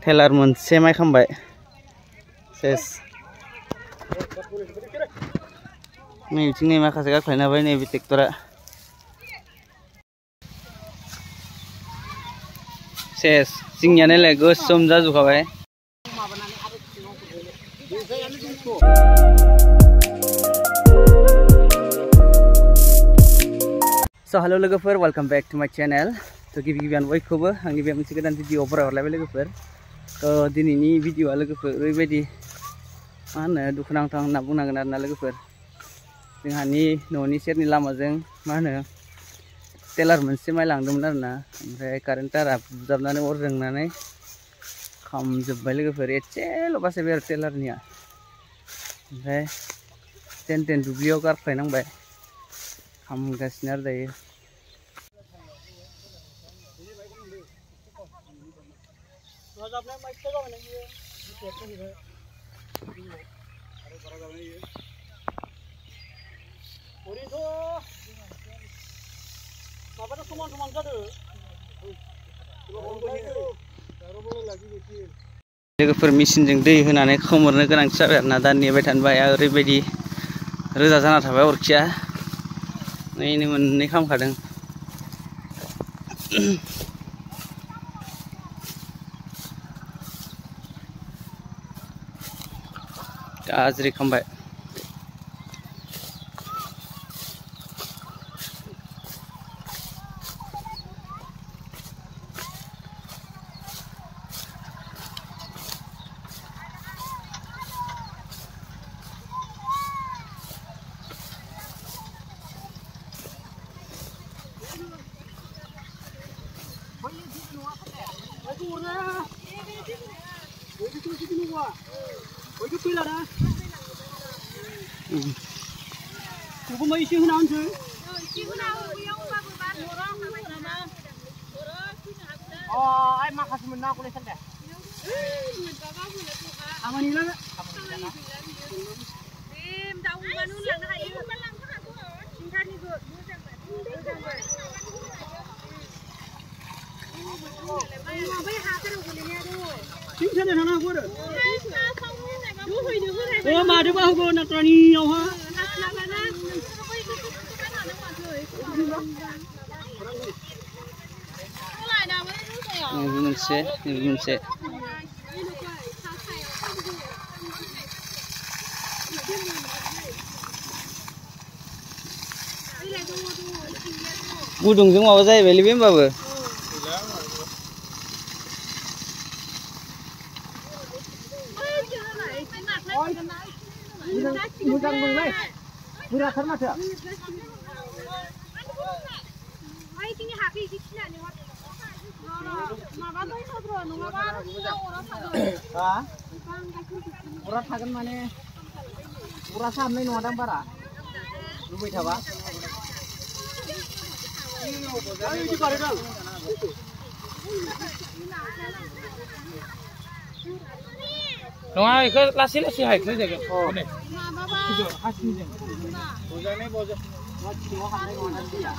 tiller मोनसे माइ खामबाय सेस नैथिं नै माखासे गाख्लायनो हाबाय नैबे ट्रेक्टरा सेस जोंनियालाय गोसोम जाजोबखाबाय So hello लोगोफोर वेलकम बैक टू माय चैनल तो गिबियावनो बयखौबो आंनि बे मोनसे गोदान भिडिअ फरायहरलायबाय लोगोफोर तो दिनैनि भिडिअआ लोगोफोर ओरैबायदि मा होनो दुखुनांथाव होनना बुंनांगोन आरोना लोगोफोर जोंहानि न'नि सेरनि लामाजों मा होनो टेलार मोनसे माइ लांदोंमोन आरोना ओमफ्राय कारेन्ट तारा बुजाबनानै अर जोंनानै खामजोब्बाय लोगोफोर एसेल' बासायबाय आरो टेलारनिया ओमफ्राय जेन दुब्लियाव गारख्लायनांबाय खामगासिनो आरो दायो लोगोफोर मेचिनजों दै होनानै खोमोरनो गोनांथि जाबाय आरोना दा नेबाय थानो बाया ओरैबायदि रोजा जाना थाबाय अरखिया नैनो मोननै खामखादों गाज्रि खामबाय मोनसे गुदुंजों माबा जाहैबायलै बे होमबाबो अरा थागोन माने अरा सामनाय नङा दां बारा लुबै थाबा नङा इखो लासै लासै हायख्लाय जागोन माने हासिनिजों बजानाय बजा सिङाव हाबनाय नङा दैया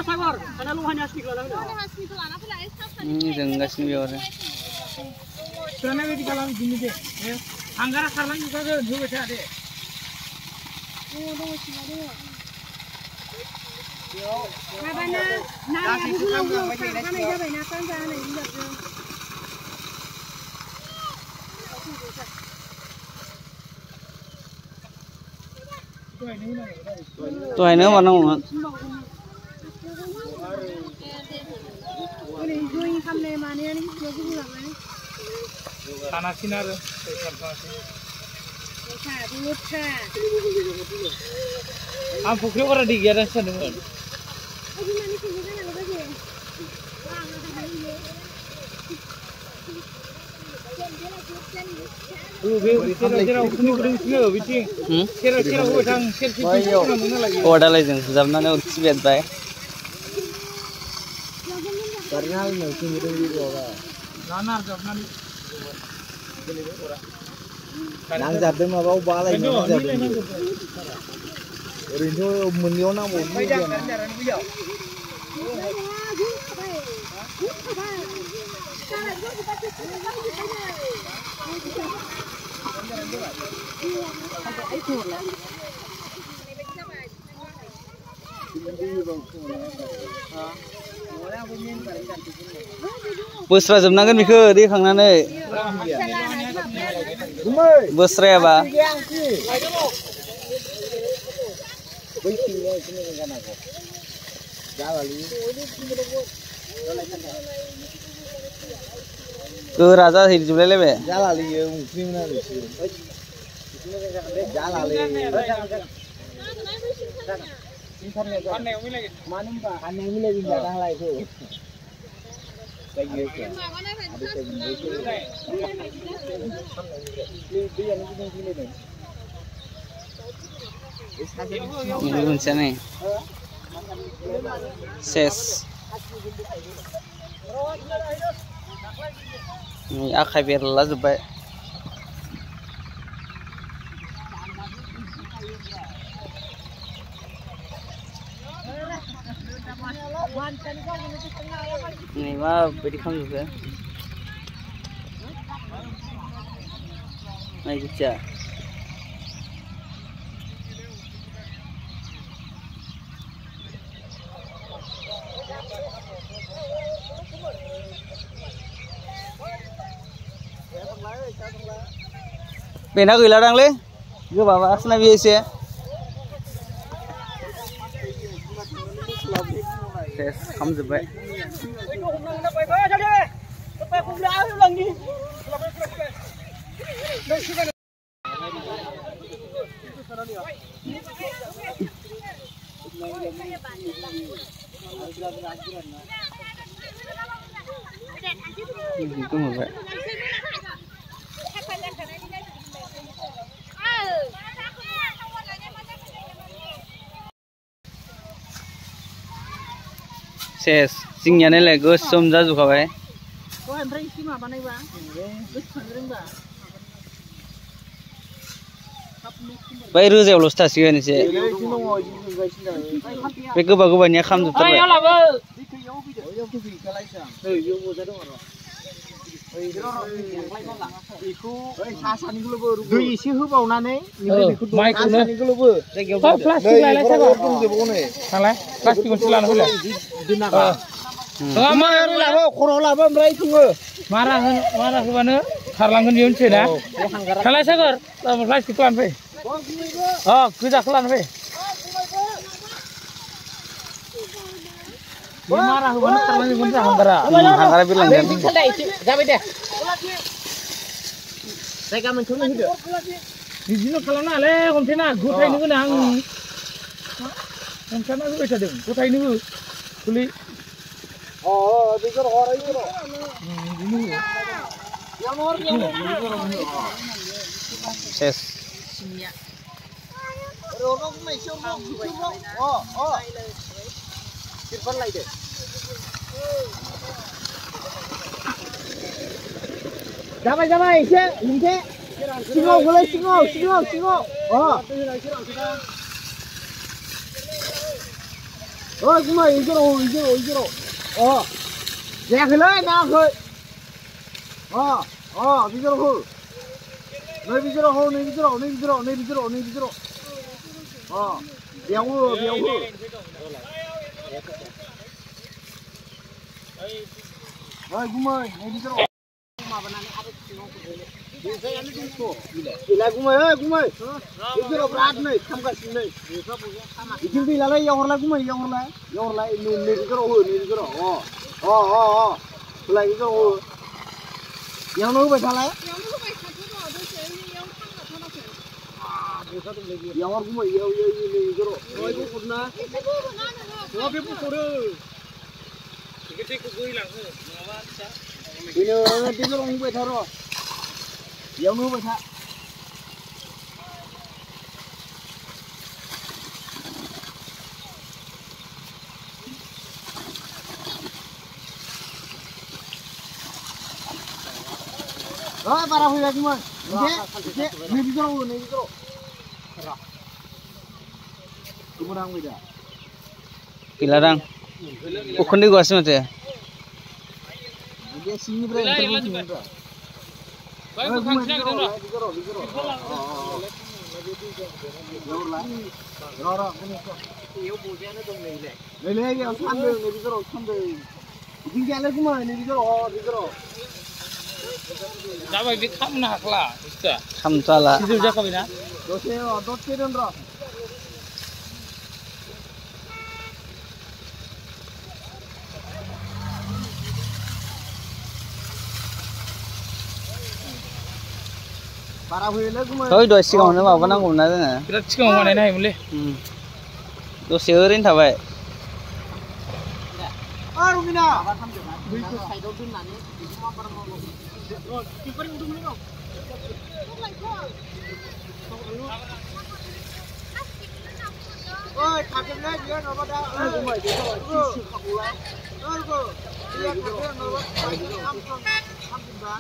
सागर आना लहानि हासिनिखौ लाना फैलाय जोंगासिनो बेयाव आरो सोना बायदि खालाम दिनै दे आंगारा खारलांजोबखागोन होबाय था दे माबाना नायाबो गोलाव खारखानाय जाबायना सानजा होनाय हिसाबजों दहायनो मानांगौमोन थानासिन आरो आं फुख्रियाव बारा दै गैया दा सानदोंमोन दालायजों जाबनानै अरखि बेरबाय नांजाबदों माबा बालायनो ओरैनोथ' मोननैयाव नांबावो बोस्रा जोबनांगोन बेखौ दैखांनानै बोस्रायाबा गोरा जाहैजोबलायलायबाय मोनसे नै सेस आखाइ बेरला जोब्बाय नै माबायदि खालामजोबखो नाय गुथिया बेना गैलादांलै गोबाबासो ना बेयो एसे सेस खालामजोब्बाय गोमोरबाय सेस जोंनियालाय गोसोम जाजोबखाबाय बै रोजायावल'सो थासिगोन एसे बे गोबा गोबानिया खामजोबथारबाय दै एसे होबावनानै खर'आव लाबो ओमफ्राय जोङो मारा होबानो खारलांगोन बेयो मिथियो ना खालाय सागर प्लास्टिकखौ लानो फै गोजाखौ लानो फै मारा होबानो खारलांजोबगोन हांगारा बिरलांगोन जाबाय दे जायगा मोनसेयावनो होदो बिदिनो खालामनाङालै हमथेना गथायनो गोनां हमथाना होबाय थादों गथायनो हो फुलि सेस जाबाय एसे मोनसे सिङाव गोलै सिङाव गुमै इजोराव जायाखैलै नाङाखै बिजोराव हो नै बिजोराव हो नै बिजोराव बेयाव हो गुमै नै बिजोराव गैला गुमै बिजोराव बिराद नै खामगासिनो नै बिथिं गैलालै इयाव हरलाय गुमै इयाव हरलाय नै बिजोराव हो होलाय बिजोराव हो इयावनो होबाय थालाय इयाव हर गुमै इयाव नै बिजोराव बख'दना बे बख'दो दैखौ बोहैलांहो नङाबा फिसा बेनो बिजोराव होबाय था र' इयावनो होबाय था बारा फैबाय गुमै एसे नै बिजोराव हो गोमोनांबाय दा गैलादां उखुन्दै गवासै माथो बे सिंनिफ्राय ओंखारबोफिनगोनब्रा बाय खांसि नागिरदों र' नैलै बेयाव सान्दों नै बिगोराव सान्दों बिथिं गैयालै गुमै नै बिगोराव जाबाय बे खामनो हाख्ला बुस्थुआ खामथाला गिदिर जाखाबायना दसे दोन र' बारा फैयोलै गुमै ओइ दहाय सिगाङावनो माबानांगौमोन ना जोङो बिराद सिगाङाव बानायनो हायोमोनलै दसे ओरैनो थाबाय रुबिना बैखौ साइडआव दोननानै बेखौ मा बारा मावनांगौ बेफोर उन्दुमोन दं ओइ थागोनलै बियो नङाबा दा ओइ गुमै बेखौ सिसि खाबौला ओइ गो बियो थागोन नङाबा खामफिनबा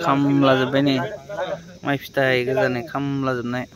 खामला जोब्बाय नै माइ फिथाइ गोजानै खामला जोबनाय